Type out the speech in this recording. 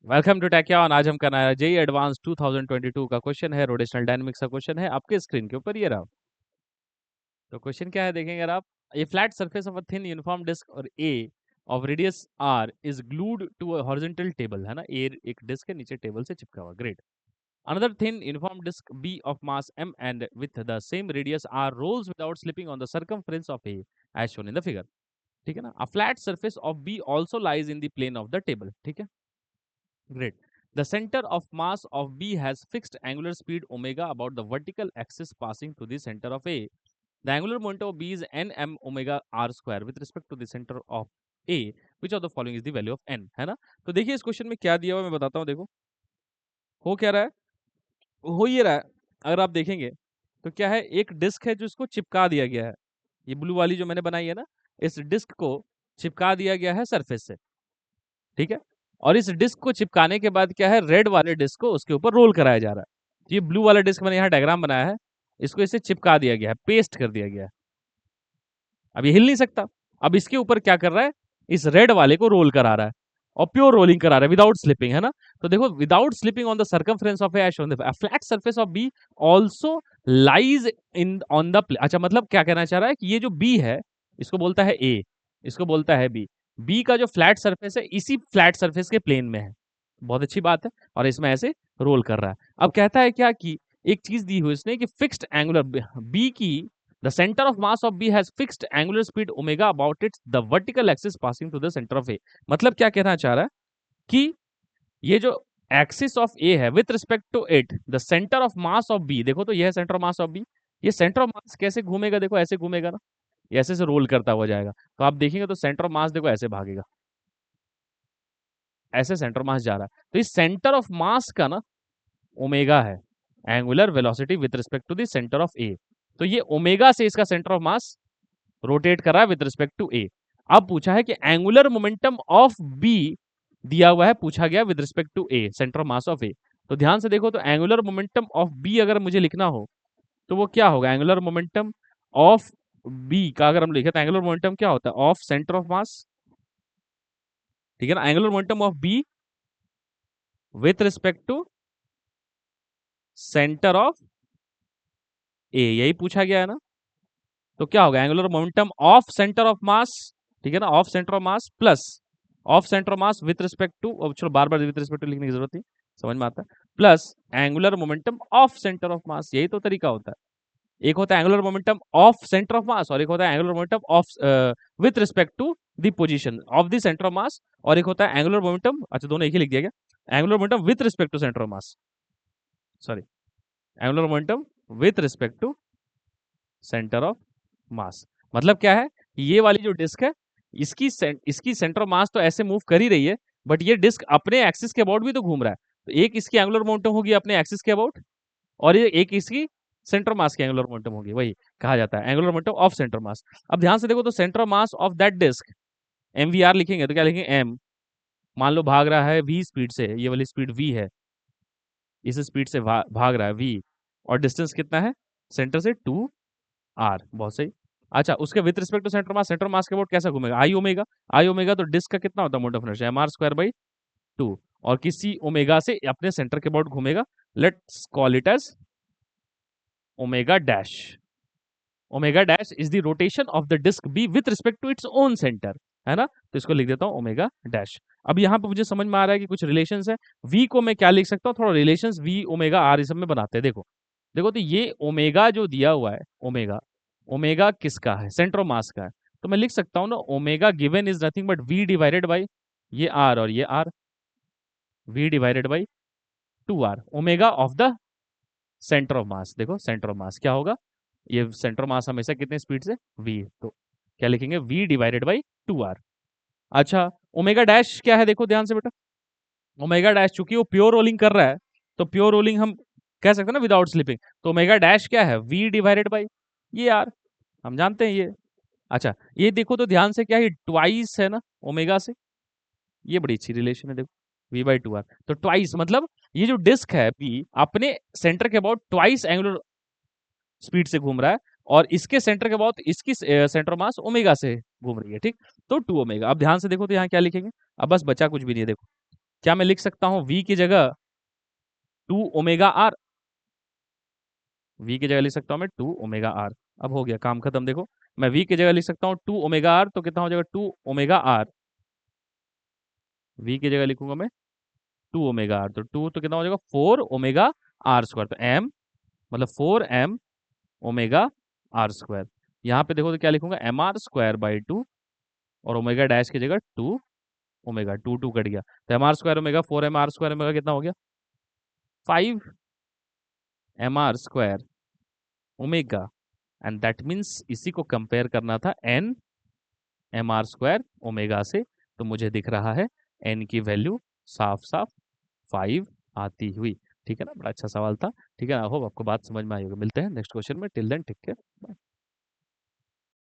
Welcome to टैक्यान। आज हम करना है जेई एडवांस 2022 का क्वेश्चन है, रोटेशनल डायनामिक्स का क्वेश्चन है आपके स्क्रीन के ऊपर ये रहा। तो क्वेश्चन क्या है देखेंगे अगर आप। A flat surface of a thin uniform disc और A of radius R is glued to a horizontal table, है ना, ए एक डिस्क के नीचे टेबल से चिपका हुआ। Great. Another thin uniform disc B of mass m and with the same radius r rolls without slipping on the circumference of a as shown in the figure। ठीक है ना। A flat surface of b also lies in the plane of the table। ठीक है। Great. The center of mass of B has fixed angular speed omega about the vertical axis passing to the center of A. The angular momentum of B is n m omega r square with respect to the center of A. Which of the following is the value of n? है ना। तो देखिए इस question में क्या दिया हुआ है मैं बताता हूँ। देखो हो क्या रहा है, हो ये रहा है। अगर आप देखेंगे तो क्या है, एक डिस्क है जो इसको चिपका दिया गया है। ये ब्लू वाली जो मैंने बनाई है ना, इस डिस्क को चिपका दिया गया है सरफेस से। ठीक है। और इस डिस्क को चिपकाने के बाद क्या है, रेड वाले डिस्क को उसके ऊपर रोल कराया जा रहा है। ये ब्लू वाला डिस्क मैंने यहाँ डायग्राम बनाया है, इसको इसे चिपका दिया गया है, पेस्ट कर दिया गया है। अब ये हिल नहीं सकता। अब इसके ऊपर क्या कर रहा है, इस रेड वाले को रोल करा रहा है और प्योर रोलिंग करा रहा है विदाउट स्लिपिंग, है ना। तो देखो without slipping on the circumference of A edge on the flat surface of B also lies in on the, अच्छा मतलब क्या कहना चाह रहा है कि ये जो बी है इसको बोलता है ए, इसको बोलता है बी। बी का जो फ्लैट सरफेस है इसी फ्लैट सरफेस के प्लेन में है। बहुत अच्छी बात है। और इसमें ऐसे रोल कर रहा है। अब कहता है क्या कि एक चीज दी हुई इसने कि फिक्स्ड एंगुलर बी की the center of mass of B has fixed angular speed omega about its the vertical axis passing to the center of A। मतलब क्या कहना चाह रहा है कि ये जो एक्सिस ऑफ ए है with respect to it the centre of mass of B, देखो तो ये है centre of mass of B. ये सेंटर ऑफ मास कैसे घूमेगा, देखो ऐसे घूमेगा ना, ये ऐसे से रोल करता हुआ जाएगा। तो आप देखेंगे तो सेंटर ऑफ मास देखो ऐसे भागेगा, ऐसे सेंटर ऑफ मास जा रहा है। तो इस सेंटर ऑफ मास का ना ओमेगा है, angular velocity with respect to the centre of A. तो ये ओमेगा से इसका सेंटर ऑफ मास रोटेट कर रहा है विद रिस्पेक्ट टू ए। अब पूछा है कि एंगुलर मोमेंटम ऑफ बी दिया हुआ है, पूछा गया with respect to A, centre of mass of A. तो ध्यान से देखो तो एंगुलर मोमेंटम ऑफ बी अगर मुझे लिखना हो तो वो क्या होगा, एंगुलर मोमेंटम ऑफ बी का अगर हम लिखे तो एंगुलर मोमेंटम क्या होता है, ऑफ सेंटर ऑफ मास। ठीक है ना, angular momentum of B with respect to centre of A, यही पूछा गया है ना। तो क्या होगा, angular momentum of centre of mass, ठीक है ना, of centre of mass plus of centre of mass with respect to, अब चलो बार बार विथ रिस्पेक्ट टू लिखने की जरूरत नहीं, समझ में आता है, plus angular momentum of centre of mass. यही तो तरीका होता है। एक होता है angular momentum of centre of mass और एक होता है angular momentum of with respect to the position of the centre of mass, और एक होता है एंगुलर मोमेंटम, अच्छा दोनों एक ही लिख दिया गया, angular momentum with respect to centre of mass, sorry, angular momentum with respect to centre of mass. मतलब क्या है, ये वाली जो डिस्क है इसकी सेंटर ऑफ मास तो ऐसे मूव कर ही रही है, बट ये डिस्क अपने एक्सिस के अबाउट भी तो घूम रहा है। तो एक इसकी एंगुलर मोमेंटम होगी अपने एक्सिस के अबाउट, और ये एक इसकी सेंटर मास की एंगुलर मोमेंटम होगी, वही कहा जाता है angular momentum of centre mass. अब ध्यान से देखो तो centre mass of that disc M V R लिखेंगे तो क्या लिखेंगे, एम, मान लो भाग रहा है वी स्पीड से, ये वाली स्पीड वी है, इस स्पीड से भाग रहा है वी, और डिस्टेंस कितना है सेंटर से, 2r, बहुत सही। अच्छा उसके with respect to centre mass के अबाउट कैसा घूमेगा, आई ओमेगा। आई ओमेगा तो डिस्क का कितना होता है moment of inertia, M R square by 2, और किसी ओमेगा से अपने सेंटर के अबाउट घूमेगा। Let's call it as omega dash. Omega dash is the rotation of the disc B with respect to its own centre, है ना। तो इसको लिख देता हूं ओमेगा डैश। अब यहाँ पे मुझे समझ में आ रहा है कि कुछ रिलेशंस है। वी को मैं क्या लिख सकता हूँ, थोड़ा रिलेशंस वी ओमेगा आर इस सब में बनाते हैं। देखो देखो तो ये ओमेगा जो दिया हुआ है, ओमेगा, ओमेगा किसका है, सेंटर ऑफ मास का है। तो मैं लिख सकता हूँ ना, omega given is nothing but V divided by ये आर और ये R, V divided by 2r, omega of the centre of mass. देखो सेंटर ऑफ मास क्या होगा, ये सेंटर मास हमेशा कितने स्पीड से, v, तो क्या लिखेंगे, v डिवाइडेड बाई 2r। अच्छा ओमेगा डैश क्या है, देखो ध्यान से बेटा, ओमेगा डैश चूंकि वो प्योर रोलिंग कर रहा है तो प्योर रोलिंग हम कह सकते हैं ना विदाउट स्लिपिंग। तो ओमेगा डैश क्या है, v डिवाइडेड बाई ये r, हम जानते हैं ये। अच्छा ये देखो तो ध्यान से, क्या है ट्वाइस है ना ओमेगा से, ये बड़ी अच्छी रिलेशन है देखो, v/2r। तो ट्वाइस मतलब ये जो डिस्क है b अपने सेंटर के अबाउट ट्वाइस एंगुलर स्पीड से घूम रहा है, और इसके सेंटर के बाद इसकी सेंटर मास ओमेगा से घूम रही है, ठीक। तो 2 ओमेगा। अब ध्यान से देखो तो यहाँ क्या लिखेंगे, अब बस बचा कुछ भी नहीं है, देखो क्या मैं लिख सकता हूँ v की जगह 2 ओमेगा आर? v की जगह लिख सकता हूँ मैं 2 ओमेगा आर। अब हो गया काम खत्म। देखो, मैं v की जगह लिख सकता हूँ 2 ओमेगा आर, तो कितना हो जाएगा 2 ओमेगा आर। v की जगह लिखूंगा मैं 2 ओमेगा आर, तो 2 तो कितना हो जाएगा 4 ओमेगा आर स्क्वायर। तो m मतलब 4m ओमेगा आर स्क्वायर। यहाँ पे देखो तो क्या लिखूंगा एम आर स्क्वायर बाई 2, और ओमेगा डैश की जगह 2 ओमेगा, 2 2 कट गया, तो M R square omega 4 M R square omega कितना हो गया 5 M R square omega. And that means इसी को कंपेयर करना था n M R square omega से। तो मुझे दिख रहा है n की वैल्यू साफ साफ 5 आती हुई। ठीक है ना, बड़ा अच्छा सवाल था। ठीक है, आई होप आपको बात समझ में आई होगी। मिलते हैं नेक्स्ट क्वेश्चन में, टिल देन टेक केयर।